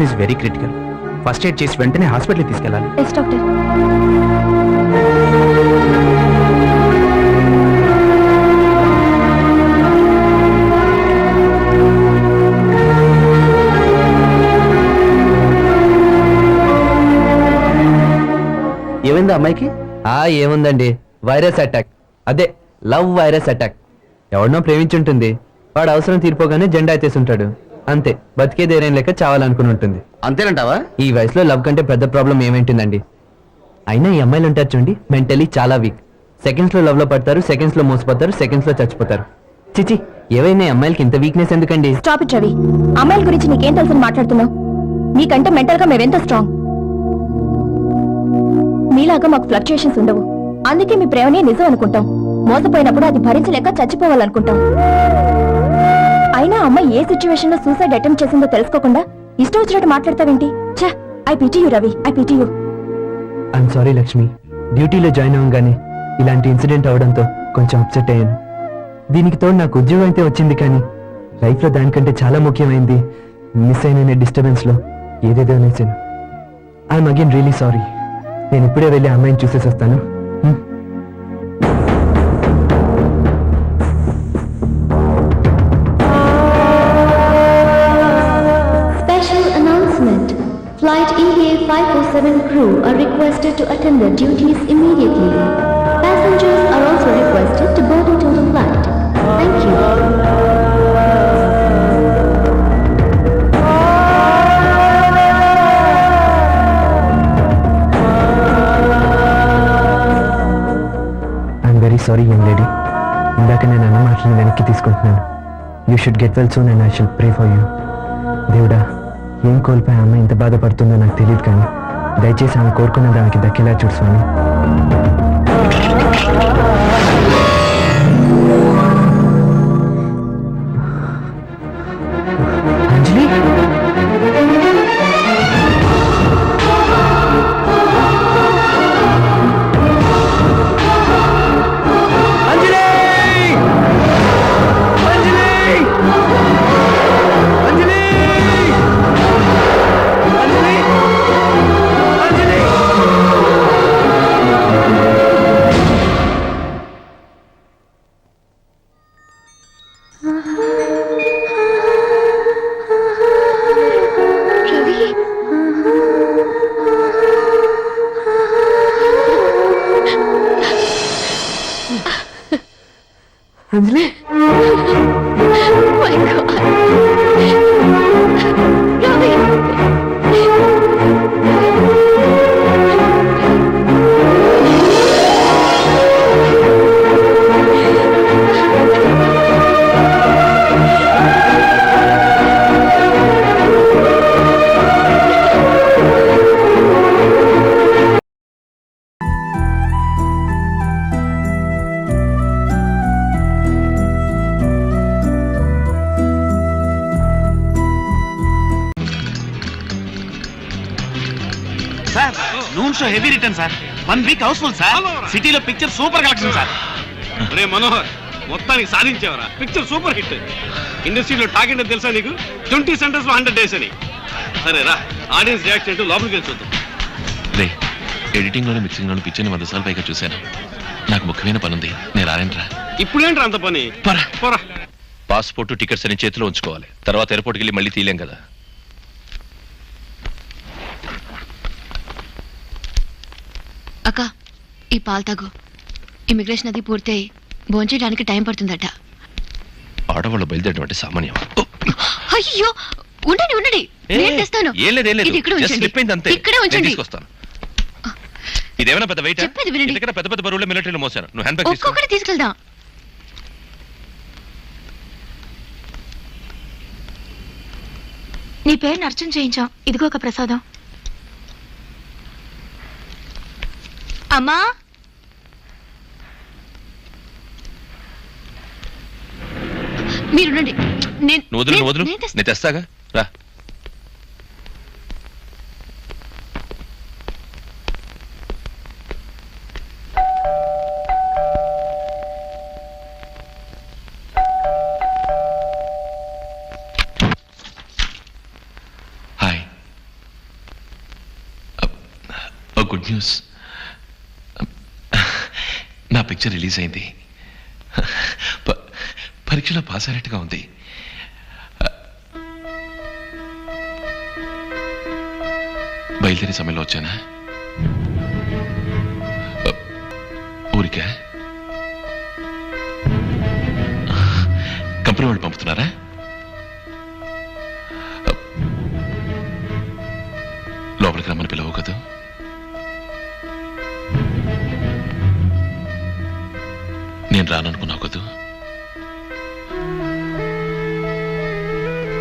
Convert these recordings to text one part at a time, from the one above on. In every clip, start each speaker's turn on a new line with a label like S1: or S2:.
S1: Situation is very critical. First aid చేసి వెంటనే హాస్పిటల్కి తీసుకెళ్ళాలి.
S2: Yes doctor.
S1: ఏమైంది అమ్మాయికి?
S3: ఏముందండి, వైరస్ అటాక్. అదే లవ్ వైరస్ అటాక్. ఎవరినో ప్రేమించుంటుంది, వాడు అవసరం తీరిపోగానే జెండా ఎత్తేసుంటాడు. అంతే, బతికే ధైర్యం లేక చావాలనుకుని ఉంటుంది.
S1: అంతేనంటావా?
S3: ఈ వయసులో లవ్ కంటే పెద్ద ప్రాబ్లం ఏమేంటుందండి? అయినా ఈ అమ్మాయిలు ఉంటారు చూడండి, మెంటలీ చాలా వీక్. సెకండ్స్ లో లవ్ లో పడతారు, సెకండ్స్ లో మోసపోతారు, సెకండ్స్ లో చచ్చిపోతారు. చిచి, ఏవైనా ఈ అమ్మాయిలకి ఇంత వీక్నెస్ ఎందుకండి?
S2: Stop it Ravi. అమ్మాయిల గురించి నీకేం తెలుసు మాట్లాడుతున్నావు? నీకంటే మెంటల్ గా మేమెంత స్ట్రాంగ్. మీలాగా మాకు ఫ్లక్చుయేషన్స్ ఉండవు. అందుకే మీ ప్రేమనే నిజం అనుకుంటాం. మోసపోయినప్పుడు అది భరించలేక చచ్చిపోవాలనుకుంటాం. అయినా అమ్మాయి ఏ సిచ్యువేషన్ లో సూసైడ్ అటెంప్ట్ చేసిందో తెలుసుకోకుండా ఇష్టం వచ్చినట్టు మాట్లాడతావేంటి? ఛా, I pity you Ravi, I pity you.
S3: I'm sorry Lakshmi, డ్యూటీలో జాయిన్ అవ్వగానే ఇలాంటి ఇన్సిడెంట్ అవడంతో కొంచెం అప్సెట్ అయ్యాను. దీనికి తోడు నాకు ఉద్యోగం అయితే వచ్చింది, కానీ లైఫ్ లో దానికంటే చాలా ముఖ్యమైనది మిస్ అయిన డిస్టర్బెన్స్ లో ఏదేదో అనేసాను. I'm again really sorry. నేను ఇప్పుడే వెళ్ళి అమ్మాయిని చూసేసి వస్తాను.
S4: Flight EA547 crew are requested to attend their duties immediately. Passengers are also requested to board into the flight. Thank you.
S3: I'm very sorry, young lady. ఇందాక నేను అన్న మాటలను వెనక్కి తీసుకుంటున్నాను. You should get well soon and I shall pray for you. దేవుడా, ఏం కోల్పోయి అమ్మ ఇంత బాధపడుతుందో నాకు తెలియదు, కానీ దయచేసి ఆమె కోరుకున్న దానికి దక్కేలా చూడు స్వామి. Anjali, Anjali,
S2: My God. Ravi.
S1: Sir, noon show heavy return sir. 1 week house full sir. సిటీలో పిక్చర్ సూపర్ కలెక్షన్ సార్.
S5: రే మనోహర్, మొత్తానికి సాధించావరా. Picture super hit. ఇండస్ట్రీలో టాక్ ఏంటో తెలుసా నీకు? 20 సెంటర్స్ లో 100 days అని. సరే రా, ఆడియన్స్ రియాక్షన్ ఏంటో లోపలికి వెళ్ళి చూద్దాం.
S6: రే, ఎడిటింగ్ లోని మిక్సింగ్ లోని పిక్చర్ని 100 సార్లు పైగా చూశాను. నాకు ముఖ్యమైన పని ఉంది, నేను రానంట్రా.
S5: ఇప్పుడేంట్రా అంత పని? పోరా.
S6: పాస్పోర్ట్ టికెట్స్ అని చేతిలో ఉంచుకోవాలి, తర్వాత ఎయిర్పోర్ట్కి వెళ్ళి మళ్ళీ తీయలేం కదా.
S7: అక్క, ఈ పాలు తాగు. ఇమిగ్రేషన్ అది పూర్తయి భోంచేయడానికి టైం పడుతుందట.
S6: ఆడవాళ్ళు బయలుదేరడం అంటే సామాన్యం.
S7: అయ్యో, ఉండండి ఉండండి, నేను తెస్తాను.
S6: ఏం లేదు,
S7: ఇది ఇక్కడ ఉంచండి. ఇక్కడే ఉంచండి.
S6: తీసుకొస్తాను. ఇదేమైనా పెద్ద వెయిట్?
S7: చెప్పేది వినండి.
S6: ఇక్కడ పెద్ద పెద్ద బరువులు మిలిటరీలో మోసాను. నువ్వు హ్యాండ్ బ్యాగ్
S7: ఒక్కొక్కటి తీసుకెళ్దాం. నీ పేరుని అర్చన చేయించాం. ఇదిగో ఒక ప్రసాదం. అమ్మా, మీరుండండి.
S6: నేను తెస్తాగా, రా. హాయ్. Good news. నా పిక్చర్ రిలీజ్ అయింది. పరీక్షలో పాస్ అయినట్టుగా ఉంది. బయలుదేరే సమయంలో వచ్చానా? ఊరికా? కంపెనీ వాళ్ళు పంపుతున్నారా? లోపలికి రమ్మని పిలవు కదా. నేను రాననుకున్నావు కదూ.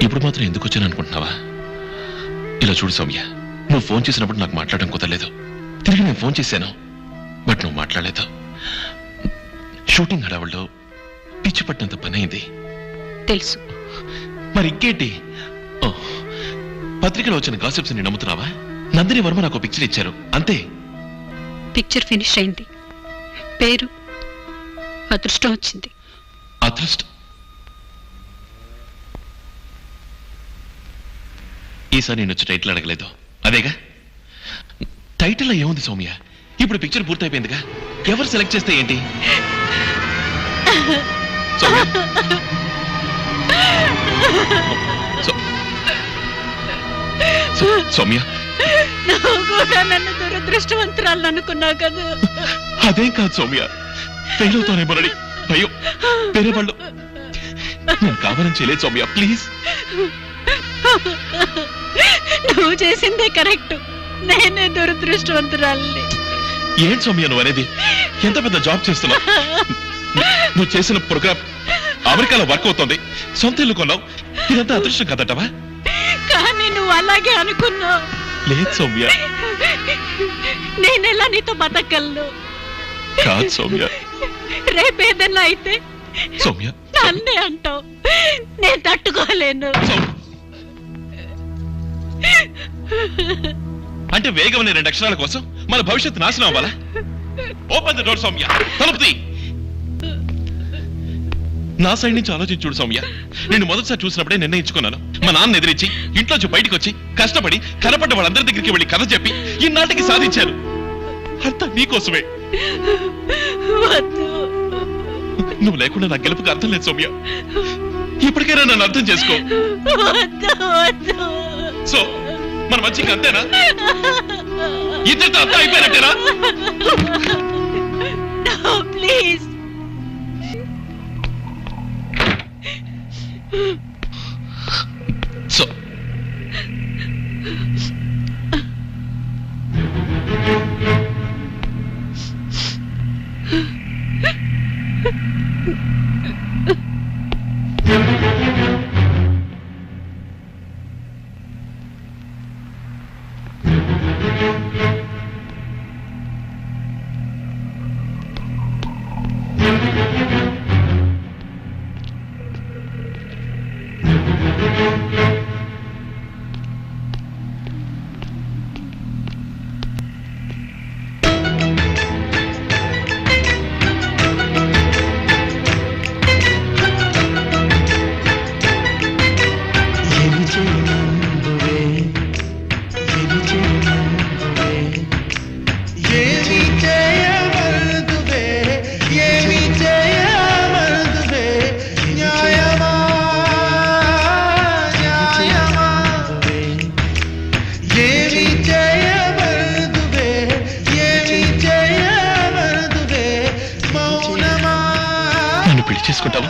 S6: ఇప్పుడు మాత్రం ఎందుకు వచ్చాను అనుకుంటున్నావా? ఇలా చూడు సౌమ్య, నువ్వు ఫోన్ చేసినప్పుడు నాకు మాట్లాడడం కుదరలేదు. తిరిగి నేను ఫోన్ చేశాను, బట్ నువ్వు మాట్లాడలేదు. షూటింగ్ హడావుల్లో పిచ్చి పట్టినంత పని అయింది.
S7: తెలుసు.
S6: మరి ఇంకేంటి? ఓ, పత్రికలో వచ్చిన గాసిప్స్ ని నమ్ముతున్నావా? నందిని వర్మ నాకు పిక్చర్ ఇచ్చారు, అంతే.
S8: పిక్చర్ ఫినిష్ అయింది, పేరు అదృష్టం వచ్చింది.
S6: అదృష్టం? ఈసారి నేను వచ్చి టైటిల్ అడగలేదు, అదేగా. టైటిల్లో ఏముంది సౌమ్య? ఇప్పుడు పిక్చర్ పూర్తయిపోయిందిగా, ఎవరు సెలెక్ట్ చేస్తే ఏంటి? సౌమ్య, సౌమ్య,
S8: నువ్వు కూడా నన్ను దురదృష్టవంతురాలు అనుకున్నావు కదా.
S6: అదేం కాదు సౌమ్య, ఫెయిల్ అవుతానేమోనని భయం. వేరే వాళ్ళు నేను కావాలని చేయలేదు సౌమ్య, ప్లీజ్.
S8: నువ్వు చేసిందే కరెక్ట్, నేనే దురదృష్టవంతురాలని.
S6: ఏంటి సౌమ్య నువ్వు అనేది? ఎంత పెద్ద జాబ్ చేస్తున్నావు. నువ్వు చేసిన ప్రోగ్రామ్ అమెరికాలో వర్క్ అవుతుంది, సొంత ఇల్లు కొన్నావు, ఇదంతా అదృష్టం కదటవా?
S8: కానీ నువ్వు అలాగే అనుకున్నావు.
S6: లేదు సౌమ్య.
S8: నేనెలా నీతో బతకగలను?
S6: కాదు సౌమ్య.
S8: రేపేదన్నా అయితే
S6: సౌమ్య,
S8: నన్నే అంటావు, నేను తట్టుకోలేను.
S6: అంటే వేగమైన 2 అక్షరాల కోసం మన భవిష్యత్తు నాశనం అవ్వాలా? ఓపెన్ ద డోర్ సౌమ్య, తలుపు తీ. నా సైడ్ నుంచి ఆలోచించి చూడు సౌమ్య. నేను మొదటిసారి చూసినప్పుడే నిర్ణయించుకున్నాను, మా నాన్న ఎదిరించి ఇంట్లోంచి బయటకు వచ్చి కష్టపడి కనపడ్డ వాళ్ళందరి దగ్గరికి వెళ్ళి కథ చెప్పి ఇన్నాటికి సాధించాను. అంతా నీకోసమే. నువ్వు లేకుండా నా గెలుపుకి అర్థం లేదు సౌమ్య. ఇప్పటికైనా నన్ను అర్థం చేసుకో. సో మన మంచిగా అంతేనా? ఇద్దరితో అంతా అయిపోయినట్టేనా?
S8: ప్లీజ్.
S6: సో చేసుకుంటావా?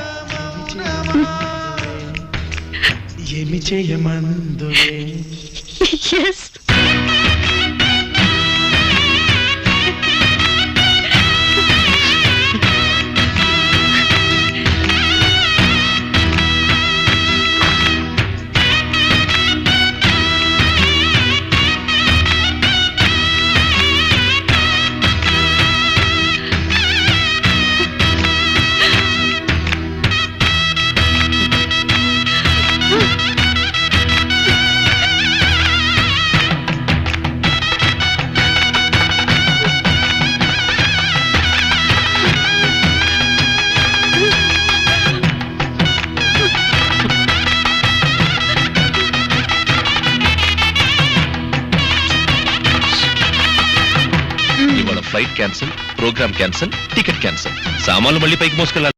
S3: ఏమి చేయమందువే.
S8: Yes.
S6: Flight cancel, program cancel, ticket cancel. సామాన్లు మళ్ళీ పైకి మోసుకెళ్ళాలి.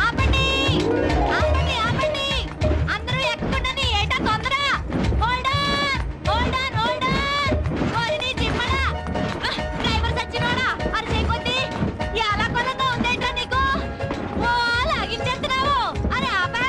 S2: ఆపండి ఆపండి ఆపండి అందరూ ఎక్కుండండి ఏటా తొందర hold on hold on hold on ఓరిని చిమ్మడా డ్రైవర్ సచ్చినోడా అరిసే కొద్ది ఎలా కొనగా ఉందేంటో నీకు ఓ లాగించేస్తున్నావు అరే ఆపా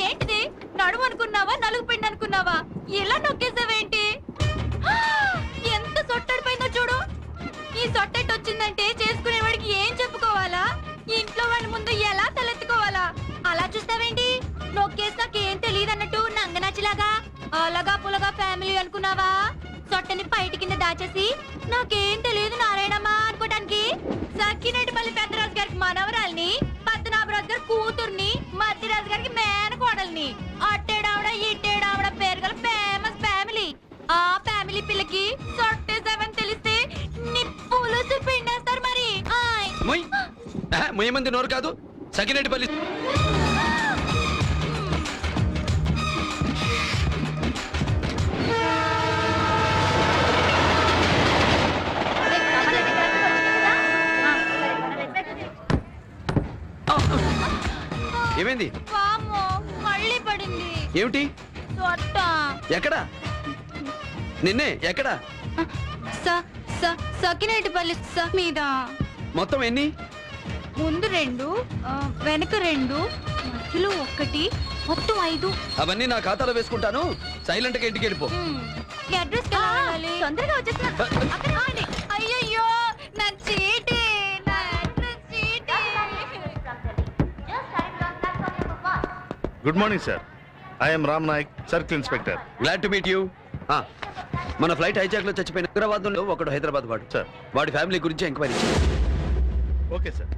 S2: ఏంటిది నడుము అనుకున్నావా నలుగు పిండి అనుకున్నావా ఇలా నొక్కేసావేంటి ఎంత సొట్టడిపోయిందో చూడు ఈ సొట్టెట్ వచ్చిందంటే చేసుకునేవాడికి ఏం చెప్పుకోవాలా ఇంట్లో వాళ్ళ ముందు ఎలా తలెత్తుకోవాలా అలా చూస్తావేంటి నొక్కేసాక ఏం తెలియదు అన్నట్టు నంగనచ్చిలాగా అలాగా పులగా ఫ్యామిలీ అనుకున్నావా సొట్టని బయట కింద దాచేసి నాకేం తెలియదు నారాయణమ్మా అనుకోటానికి సక్కినట్టుపల్లి పెద్దరాజు గారికి మనవరాల్ని పద్మనాభరాజు గారి కూతుర్ని మధ్యరాజు గారికి మేనకోడల్ని అట్టేడావిడ ఇట్టేడావిడ పేరు గల ఫేమస్ ఫ్యామిలీ ఆ ఫ్యామిలీ పిల్లకి సొట్టేసావని తెలిస్తే నిప్పులుసు పిండేస్తారు మరి ఆయ్.
S3: మొయ్యమంది నోరు కాదు సకినేటిపల్లి. ఏమైంది?
S2: వామ్మో, మళ్ళీ పడింది
S3: ఏమిటి?
S2: సొట్ట
S3: ఎక్కడ? నిన్నే ఎక్కడ?
S2: సకినేటిపల్లి మీద
S3: మొత్తం ఎన్ని?
S2: ముందు 2 వెనక 2 మధ్యలో 1 మొత్తం 5
S3: అవన్నీ నా ఖాతాలో వేసుకుంటాను. సైలెంట్ గా ఇంటికి వెళ్ళిపో.
S2: అడ్రస్ తొందరగా వచ్చేస్తున్నా. అయ్యయ్యో నా చీటీ నా అడ్రస్ చీటీ.
S9: Good morning sir. I'm Ram Nayak, circle inspector.
S3: Glad to meet you. మన ఫ్లైట్ హైజాక్ లో చచ్చిపోయిన హైదరాబాద్ లో ఒకడు హైదరాబాద్ వాడు
S9: సార్.
S3: వాడి ఫ్యామిలీ గురించి ఎంక్వైరీ.
S9: Okay sir.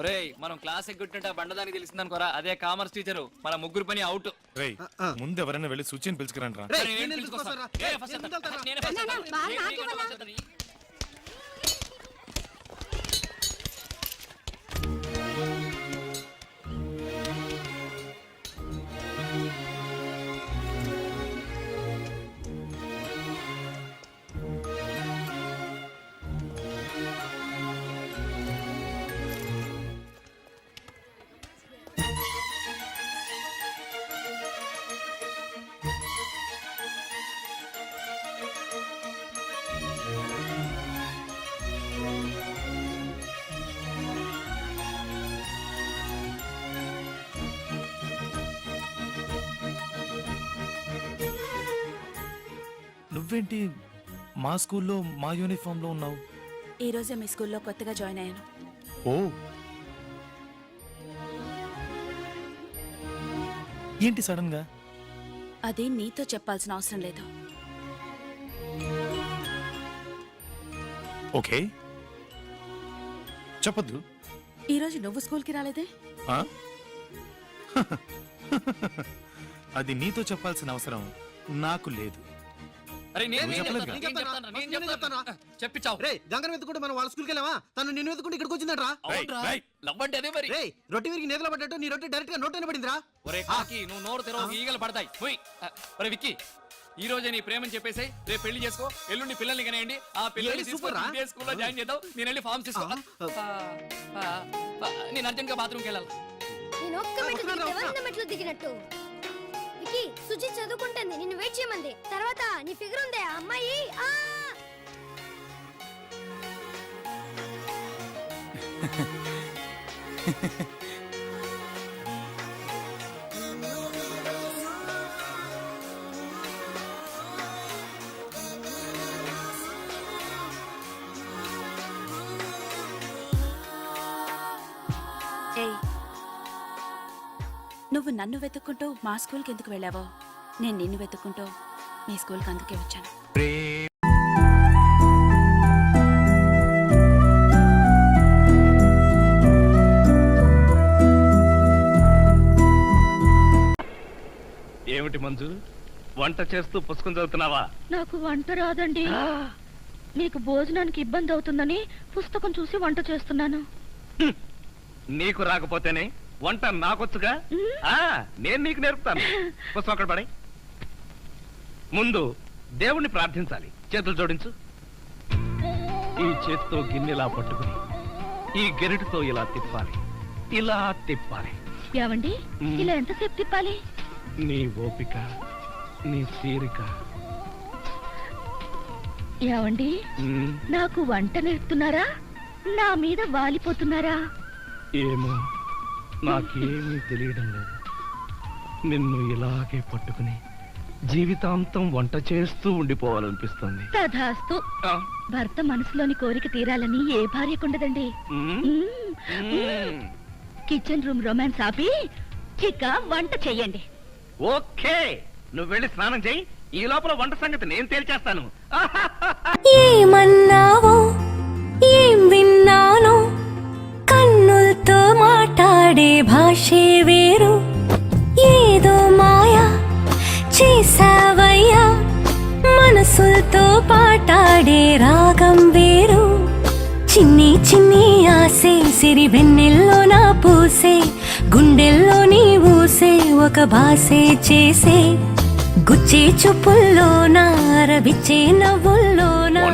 S10: ఒరేయ్ మనం క్లాస్ ఎగ్గుంటుంటే బండదానికి తెలిసిందనుకోరా అదే కామర్స్ టీచరు మన ముగ్గురు పని అవుట్.
S9: ముందు ఎవరైనా వెళ్ళి సూచన పిలుచుకురండి రా.
S11: నువ్వేంటి మా స్కూల్లో మా యూనిఫామ్ లో ఉన్నావు?
S8: ఈ రోజే మీ స్కూల్లో కొత్తగా జాయిన్ అయ్యాను.
S11: ఓ, ఏంటి సడన్ గా?
S8: అది నీతో చెప్పాల్సిన అవసరం లేదు.
S11: ఓకే, చెప్పద్దు.
S8: ఈ రోజు నువ్వు స్కూల్కి రాలేదే?
S11: ఆ? అది నీతో చెప్పాల్సిన అవసరం నాకు లేదు.
S10: చెప్పించావు
S1: గంగన వెతుకుంటే మనం వాళ్ళ స్కూల్కి వెళ్ళావా? తను నిన్ను వెతుకుంటే ఇక్కడికి వచ్చిందంట్రా.
S10: లవ్వంటే అదే మరి.
S1: రొట్టె విరిగి నేతలో పడ్డట్టు నీ రొట్టె డైరెక్ట్ గా నోట్లోనే పడిందిరా.
S10: ఒరే కాకి నువ్వు నోరు తెరవకు ఈగలు పడతాయి. ఒరే విక్కీ, ఈ రోజే నీ ప్రేమని చెప్పేసి రేపు పెళ్లి చేసుకో, ఎల్లుండి పిల్లల్ని కనేయండి. ఆ పిల్లల్ని తీసుకొని స్కూల్లో జాయిన్ చేద్దాం. నేను వెళ్ళి ఫార్మ్స్ తీసుకో. నేను అర్జెంట్ గా బాత్రూమ్కి వెళ్ళాలి.
S4: నేను ఒక్క మెట్లు దిగినట్టు వికీ, సుజి చదువుకుంటుంది, నిన్ను వెయిట్ చేయమంది. తర్వాత నీ ఫిగర్ ఉందే ఆ అమ్మాయి.
S8: నువ్వు నన్ను వెతుక్కుంటూ మా స్కూల్కి ఎందుకు వెళ్ళావో నేను నిన్ను వెతుక్కుంటూ మీ స్కూల్కి అందుకే వచ్చాను.
S5: ఏమిటి మంజు, వంట చేస్తూ పుస్తకం చదువుతున్నావా?
S8: నాకు వంట రాదండి. మీకు భోజనానికి ఇబ్బంది అవుతుందని పుస్తకం చూసి వంట చేస్తున్నాను.
S5: నీకు రాకపోతేనే వంట నాకొచ్చుగా. నేను నీకు నేర్పుతాను. పుస్తకం అక్కడ పడే. ముందు దేవుణ్ణి ప్రార్థించాలి. చేతులు జోడించు. ఈ చేతితో గిన్నెలా పట్టుకుని ఈ గెరిటితో ఇలా తిప్పాలి, ఇలా తిప్పాలి.
S8: ఏవండి, ఇలా ఎంతసేపు తిప్పాలి?
S5: నీ ఓపిక, నీ తీరిక.
S8: ఏవండి, నాకు వంట నేర్పుతున్నారా, నా మీద వాలిపోతున్నారా?
S5: ఏమో, నాకేమీ తెలియడం లేదు. నిన్ను ఇలాగే పట్టుకుని జీవితాంతం వంట చేస్తూ ఉండిపోవాలనిపిస్తుంది.
S8: తధాస్తు. భర్త మనసులోని కోరిక తీరాలని ఏ భార్యకుండదండి. కిచెన్ రూమ్ రొమాన్స్ ఆపి ఇక వంట చెయ్యండి.
S5: ఓకే, నువ్వు వెళ్ళి స్నానం చేయి. ఈ లోపల వంట సంగతి నేను తేల్చేస్తాను.
S4: ఏమన్నావో ఏం విన్నానో, కన్నులతో మాట్లాడే భాషే వేరు. ఏదో మాయా చేసావయ్యా, మనసులతో పాటాడే రాగం వేరు. చిన్ని చిన్ని ఆసే సిరి వెన్నెల్లో నా పూసే, గుండెల్లో నీ ఊసే ఒక భాసే చేసే. గుచ్చే చూపుల్లో నా రవిచ్చే నవ్వుల్లో నా